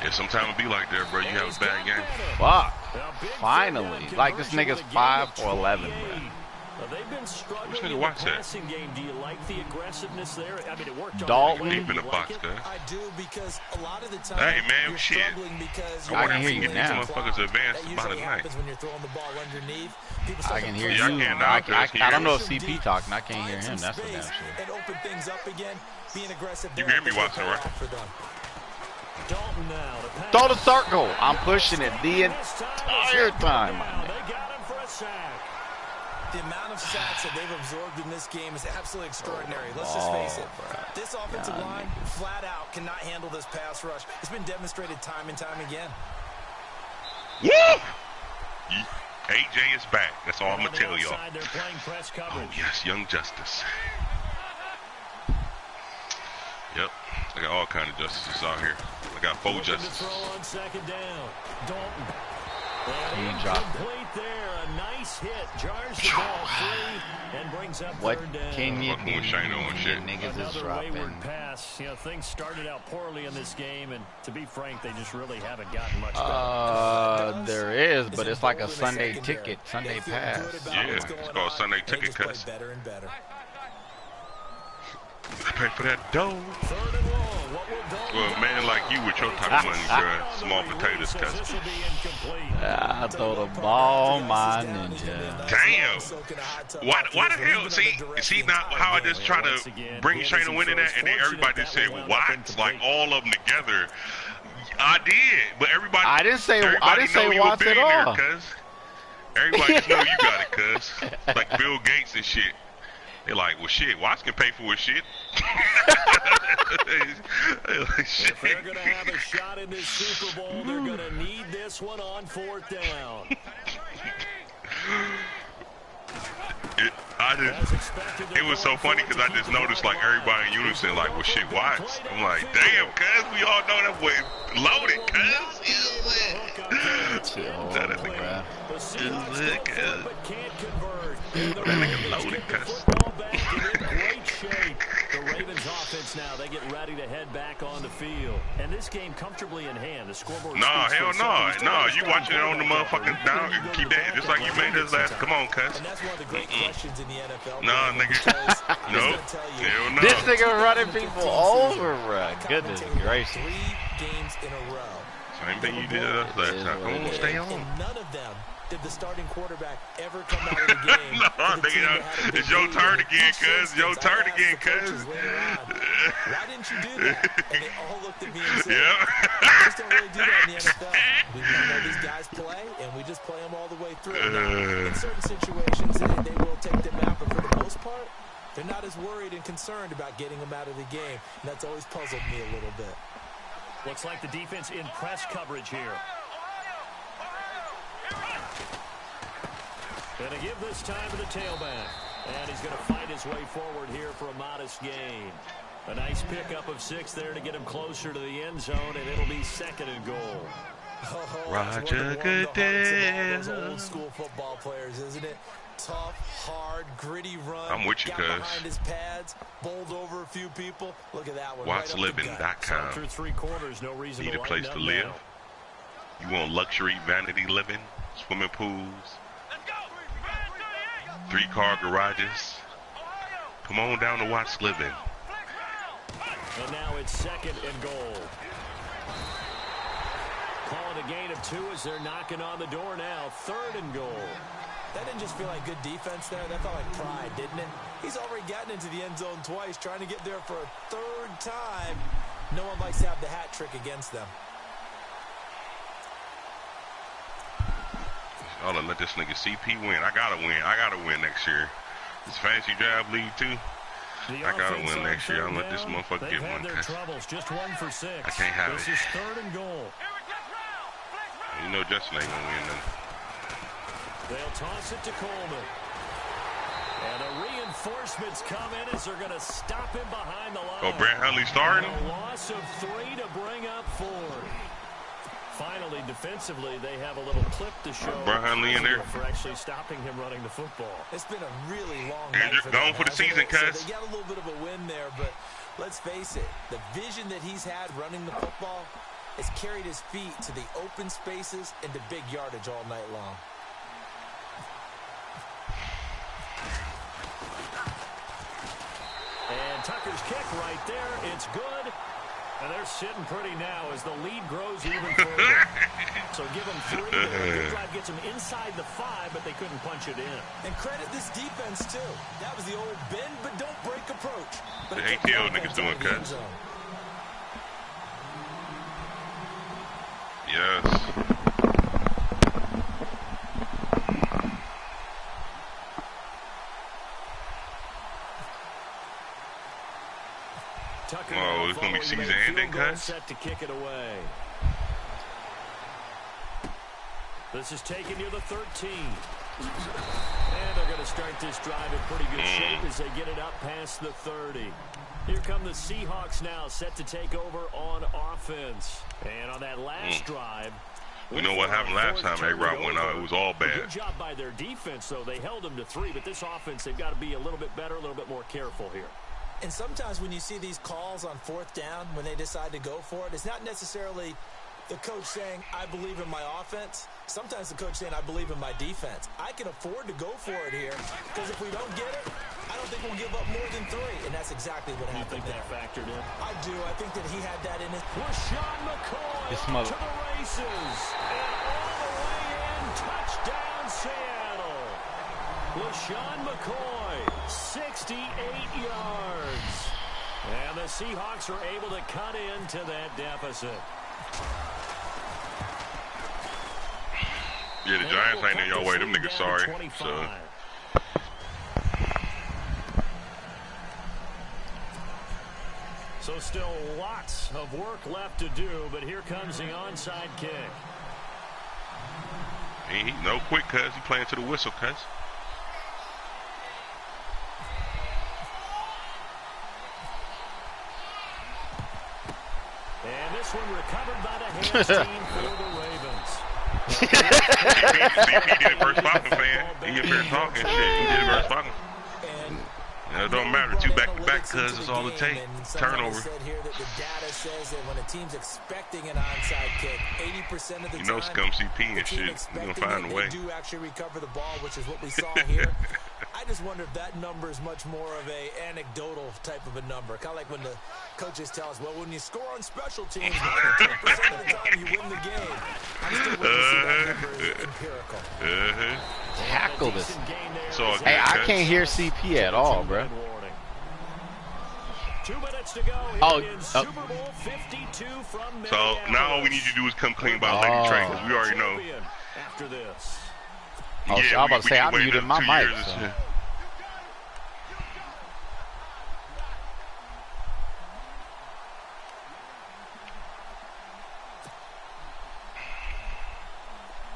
Speaker 8: Yeah, sometimes it be like that, bro. You have a bad game.
Speaker 2: Fuck. Finally. Like, this nigga's 5 for 11, bro.
Speaker 4: They've been struggling
Speaker 8: in the
Speaker 4: passing game. Do you like the aggressiveness there? I mean, it worked.
Speaker 2: Dalton.
Speaker 8: Deep in the box, guys.
Speaker 5: I do, because a lot of the time
Speaker 8: hey, man,
Speaker 5: you're
Speaker 8: shit.
Speaker 5: struggling because
Speaker 2: I can hear you now.
Speaker 8: Motherfuckers advance about
Speaker 5: usually
Speaker 8: a night.
Speaker 5: happens when you're throwing the ball underneath.
Speaker 2: I can hear
Speaker 8: Yeah,
Speaker 2: you.
Speaker 8: I can
Speaker 2: I don't know if CP talking. I can't hear him. That's the damn shit.
Speaker 5: And open things up again. Being aggressive.
Speaker 8: You can hear me watching, right?
Speaker 4: Dalton now to pass.
Speaker 2: Throw the circle. I'm pushing it the entire time.
Speaker 4: They got him for a sack.
Speaker 5: The amount of sacks that they've absorbed in this game is absolutely extraordinary. Let's just face it. This offensive line, flat out, cannot handle this pass rush. It's been demonstrated time and time again.
Speaker 8: Woo! AJ is back. That's all I'm going to tell y'all. Oh, yes, Young Justice. Yep. I got all kind of justices out here. I got 4 justices.
Speaker 2: He dropped it.
Speaker 4: A nice hit, jars the ball free, and brings up
Speaker 2: What
Speaker 4: third down.
Speaker 2: can you do?
Speaker 4: Niggas is dropping. Pass. You know, things started out poorly in this game, and to be frank, they just really haven't gotten much better.
Speaker 2: There is, but it's like a Sunday ticket, Sunday pass.
Speaker 8: Yeah, it's called Sunday ticket cuts.
Speaker 5: Better and better.
Speaker 8: Pay for that dough. Well, a man like you with your type of money, bro. Small potatoes, cuz.
Speaker 2: I throw the ball, my ninja.
Speaker 8: Damn. Why the hell? See now how I just try to bring Shayna Wynn in that, and then everybody just said Watts, like all of them together. I did, but everybody.
Speaker 2: I didn't say
Speaker 8: know
Speaker 2: Watts at all.
Speaker 8: Cuz. Everybody just know you got it, cuz. Like Bill Gates and shit. They're like, well, shit, Watts can pay for his shit.
Speaker 4: If they're going to have a shot in this Super Bowl, they're going to need this one on 4th down.
Speaker 8: It was so funny because I just noticed, like, everybody in unison, like, well, shit, Watts. I'm like, damn, cuz, we all know that boy loaded, cuz. That nigga loaded, cuz.
Speaker 4: The Ravens offense now, they get ready to head back on the field. And this game comfortably in hand. The scoreboard.
Speaker 8: Nah, hell no. No, you watching it on the motherfucking down. Keep that just like you made us last. Come on, cuz.
Speaker 5: And that's one of the great questions in the NFL.
Speaker 8: Nah, nigga. Nope. Hell no.
Speaker 2: This nigga running people over, bro. Goodness gracious.
Speaker 5: 3 games in a row.
Speaker 8: Same thing you did last time. Come on, stay on.
Speaker 5: And none of them did the starting quarterback ever come out of the game.
Speaker 8: No, nigga, it's your turn again, cuz. Your turn again, cuz.
Speaker 5: Why didn't you do that? And they all looked at me and said,
Speaker 8: yeah.
Speaker 5: We just don't really do that in the NFL. We know these guys play, and we just play them all the way through. Now, in certain situations, they will take them out, but for the most part, they're not as worried and concerned about getting them out of the game. And that's always puzzled me a little bit.
Speaker 4: Looks like the defense in press coverage here. Going to give this time to the tailback. And he's going to fight his way forward here for a modest gain. A nice pickup of 6 there to get him closer to the end zone, and it'll be 2nd and goal.
Speaker 8: Roger Goodell.
Speaker 5: Those old school football players, isn't it? Tough, hard, gritty run.
Speaker 8: I'm with you, cuz.
Speaker 5: Behind his pads, bowled over a few people. Look at that one.
Speaker 8: WattsLiving.com.
Speaker 4: No reason
Speaker 8: Need
Speaker 4: to
Speaker 8: a place to live? You want luxury vanity living? Swimming pools? 3-car garages? Come on down to Watts Living.
Speaker 4: And now it's 2nd and goal. Calling a gain of 2 as they're knocking on the door now. 3rd and goal.
Speaker 5: That didn't just feel like good defense there. That felt like pride, didn't it? He's already gotten into the end zone twice, trying to get there for a 3rd time. No one likes to have the hat trick against them.
Speaker 8: Oh, let this nigga CP win. I gotta win. I gotta win next year. This fancy draft league too. I gotta win next year. I'll let this motherfucker get one.
Speaker 4: Just 1 for 6.
Speaker 8: I can't have
Speaker 4: this
Speaker 8: it.
Speaker 4: This is 3rd and goal.
Speaker 8: You know Justin ain't gonna win nothing.
Speaker 4: They'll toss it to Coleman. And the reinforcements come in as they're going to stop him behind the line.
Speaker 8: Oh, Brett Hundley starting?
Speaker 4: A loss of 3 to bring up 4. finally, defensively, they have a little clip to show
Speaker 8: Huntley in there
Speaker 4: for actually stopping him running the football.
Speaker 5: It's been a really long
Speaker 8: and
Speaker 5: night
Speaker 8: you're
Speaker 5: for
Speaker 8: going
Speaker 5: them,
Speaker 8: for the season,
Speaker 5: so
Speaker 8: cuz.
Speaker 5: they got a little bit of a win there, but let's face it, the vision that he's had running the football has carried his feet to the open spaces and to big yardage all night long.
Speaker 4: And Tucker's kick right there. It's good. And they're sitting pretty now as the lead grows even further. So give them 3 there. Good drive gets them inside the 5, but they couldn't punch it in.
Speaker 5: And credit this defense, too. That was the old bend but don't break approach. But
Speaker 8: The ATL niggas doing, cuz. Yes.
Speaker 4: Tucker
Speaker 8: Oh, it's gonna be season ending, cuz.
Speaker 4: Set to kick it away. This is taken near the 13. And they're going to start this drive in pretty good shape as they get it up past the 30. Here come the Seahawks now, set to take over on offense. And on that last drive,
Speaker 8: we know what happened last time A-Rod went out. It was all bad.
Speaker 4: Good job by their defense, though. They held them to 3, but this offense, they've got to be a little bit better, a little bit more careful here.
Speaker 5: And sometimes when you see these calls on 4th down, when they decide to go for it, it's not necessarily the coach saying, I believe in my offense. Sometimes the coach saying, I believe in my defense. I can afford to go for it here because if we don't get it, I don't think we'll give up more than 3. And that's exactly what happened there.
Speaker 4: You think that factored in?
Speaker 5: I do. I think that he had that in his...
Speaker 4: LaShawn McCoy to the races. And all the way in, touchdown Seattle. LaShawn McCoy, 68 yards. And the Seahawks are able to cut into that deficit.
Speaker 8: Yeah, the Giants ain't in your way. Them niggas sorry.
Speaker 4: So still lots of work left to do, but here comes the onside kick.
Speaker 8: He no quick, cuz. He playing to the whistle, cuz.
Speaker 4: And this one recovered by the hands team for the Ravens.
Speaker 8: CP did it versus Falcon fan. He up here talking shit. He did it versus Falcon. It don't matter. 2 back-to-back, cuz it's all it takes. Turnover.
Speaker 5: Said here that the data says that when a team's expecting an onside kick, 80% of the
Speaker 8: you know,
Speaker 5: time,
Speaker 8: scum CP and shit. You're gonna find a way.
Speaker 5: They do actually recover the ball, which is what we saw here. I just wonder if that number is much more of a anecdotal type of a number. Kind of like when the coaches tell us, well, when you score on special teams, 10% of the time you win the game. I'm still waiting to see that number is empirical.
Speaker 2: Tackle this.
Speaker 8: So
Speaker 2: Hey, I can't hear CP at all, bro.
Speaker 4: 2 minutes to go here in Super Bowl 52 from
Speaker 8: so now all we need to do is come clean about Lady Train, because we already know.
Speaker 4: After this.
Speaker 2: Oh, yeah, so I'm about to say I muted my mic. So.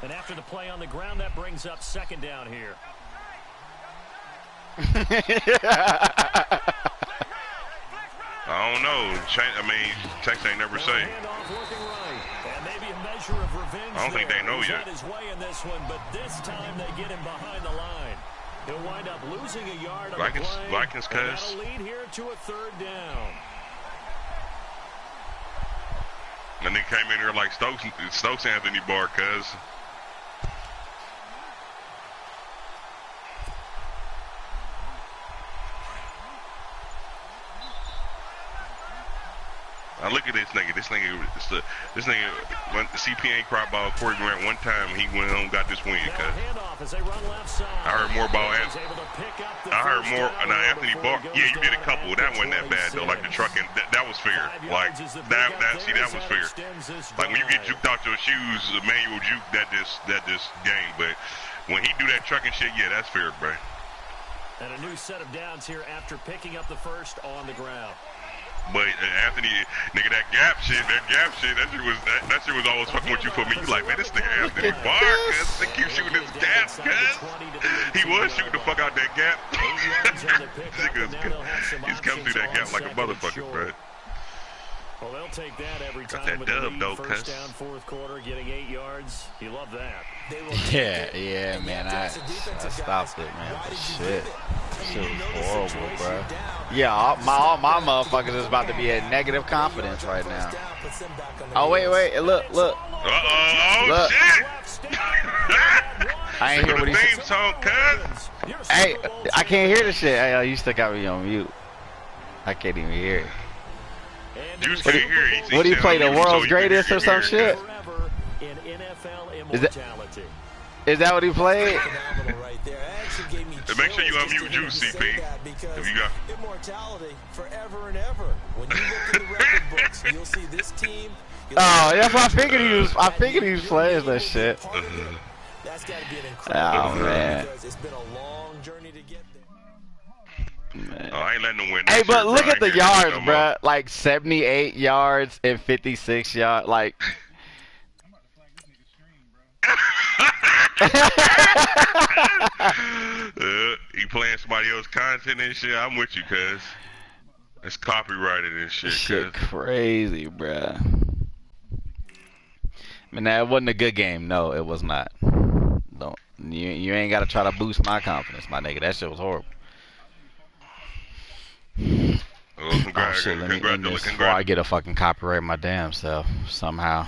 Speaker 4: And after the play on the ground, that brings up 2nd down here.
Speaker 8: I don't know. I mean, Texas ain't never say. I don't think they know yet.
Speaker 4: His way in this one, but this time they get him behind the line. He'll wind up losing a yard on the play.
Speaker 8: Vikings, cuz.
Speaker 4: That'll lead here to a 3rd down.
Speaker 8: And they came in here like Stokes Anthony Barr, cuz. Now look at this nigga. This nigga, when the CP ain't cried about Corey Grant one time, he went home and got this win, cuz. I heard more about Anthony. I heard more about Anthony Barr. Yeah, you did a couple. That wasn't that bad though. Like the trucking, that was fair. Like that was fair. Like when you get juked out your shoes, a manual juke, that just game. But when he do that trucking shit, yeah, that's fair, bro.
Speaker 4: And a new set of downs here after picking up the first on the ground.
Speaker 8: But Anthony, nigga, that gap shit, that shit was always fucking with you for me. You like, man, this nigga Anthony Barr, cuz they keep shooting his gap, cuz he was shooting the fuck out that gap. He's coming through that gap like a motherfucker, bro.
Speaker 4: Well, they'll take that every
Speaker 8: Got
Speaker 4: time
Speaker 8: that
Speaker 4: with the
Speaker 8: dub,
Speaker 4: lead.
Speaker 8: though,
Speaker 4: First
Speaker 8: cuz.
Speaker 4: down, fourth quarter, getting 8 yards. You love that.
Speaker 2: Yeah, man. I stopped it, man. But shit. Shit was horrible, bro. Yeah, all my motherfuckers is about to be at negative confidence right now. Oh, wait. Look.
Speaker 8: Oh,
Speaker 2: Look.
Speaker 8: shit.
Speaker 2: I ain't hear what he
Speaker 8: theme
Speaker 2: said.
Speaker 8: song, cuz.
Speaker 2: Hey, I can't hear the shit. Hey, you still got me on mute. I can't even hear it.
Speaker 8: Juice can't hear it.
Speaker 2: What do you play, the world's greatest or some shit? Is that what he played?
Speaker 8: Make sure you unmute Juice, CP. If you got
Speaker 5: immortality forever and ever. When you look in the record books, you'll see this team.
Speaker 2: Oh, that's what I figured he was. I figured he was playing that shit.
Speaker 5: That's got to be an incredible
Speaker 2: man.
Speaker 5: because it's been a long journey to get there.
Speaker 2: Man.
Speaker 8: Oh, I ain't letting them win.
Speaker 2: Hey, but look at the yards,
Speaker 8: no
Speaker 2: bruh. Like 78 yards and 56 yards. Like.
Speaker 8: You playing somebody else's content and shit? I'm with you, cuz. It's copyrighted and shit,
Speaker 2: Shit
Speaker 8: cuz.
Speaker 2: crazy, bruh. Man, that wasn't a good game. No, it was not. Don't you ain't gotta try to boost my confidence, my nigga. That shit was horrible.
Speaker 8: Well,
Speaker 2: Oh shit, let me end this before I get a fucking copyright my damn self somehow.